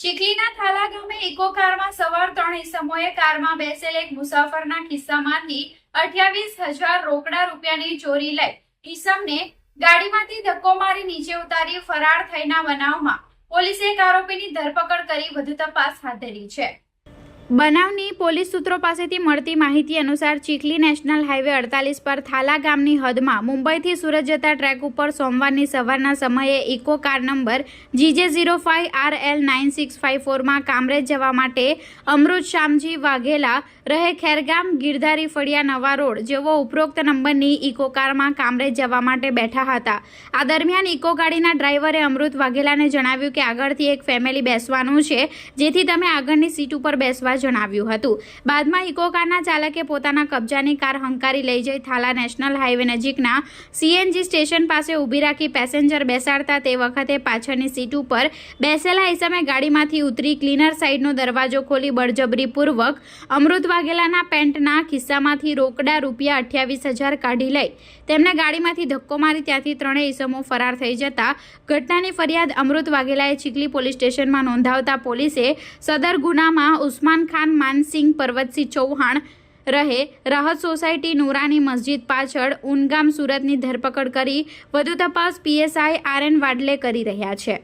ચીખલીના થાલા ગામે ઇકો કારમાં સવાર 3 ઇસમોએ કારમાં બેસેલ એક મુસાફરના ખિસ્સામાંથી 28,000 રોકડા રૂપિયાની ચોરી લઈ ઇસમને ગાડીમાંથી ધક્કો મારી નીચે ઉતારી ફરાર થઈના બનાવમાં પોલીસે એક આરોપીની ધરપકડ કરી વધુ તપાસ હાથ ધરી છે। બનાવની પોલીસ સૂત્રો પાસેથી મળતી માહિતી અનુસાર ચીખલી નેશનલ હાઈવે 48 પર થાલા ગામની હદમાં મુંબઈથી સુરત જતા ટ્રેક ઉપર સોમવારની સવારના સમયે ઇકો કાર નંબર GJ05RL9654માં કામરેજ જવા માટે અમૃત શામજી વાઘેલા રહે ખેરગામ ગિરધારી ફળિયા નવા રોડ જેવો ઉપરોક્ત નંબરની ઇકો કારમાં કામરેજ જવા માટે બેઠા હતા। આ દરમિયાન ઇકો ગાડીના ડ્રાઈવરે અમૃત વાઘેલાને જણાવ્યું કે આગળથી એક ફેમિલી બેસવાનું છે, જેથી તમે આગળની સીટ ઉપર બેસવા જણાવ્યું હતું। બાદમાં ઇકો કારના ચાલકે પોતાના કબજાની કાર હંકારી લઈ જઈ થાલા નેશનલ હાઈવે નજીકના CNG સ્ટેશન પાસે ઊભી રાખી પેસેન્જર બેસાડતા તે વખતે પાછળની સીટ ઉપર બેસેલા ઈસમે ગાડીમાંથી ઉતરી ક્લીનર સાઈડનો દરવાજો ખોલી બળજબરીપૂર્વક અમૃત વાઘેલાના પેન્ટના ખિસ્સામાંથી રોકડા રૂપિયા 28,000 કાઢી લઈ તેમને ગાડીમાંથી ધક્કો મારી ત્યાંથી ત્રણેય ઈસમો ફરાર થઈ જતા ઘટનાની ફરિયાદ અમૃત વાઘેલાએ ચીખલી પોલીસ સ્ટેશનમાં નોંધાવતા પોલીસે સદર ગુનામાં ઉસ્માન ખાન માનસિંહ પરવતસિંહ ચૌહાણ રહે રાહત સોસાયટી નૂરાની મસ્જિદ પાછળ ઉનગામ સુરતની ધરપકડ કરી વધુ તપાસ PSI RN વાડલે કરી રહ્યા છે।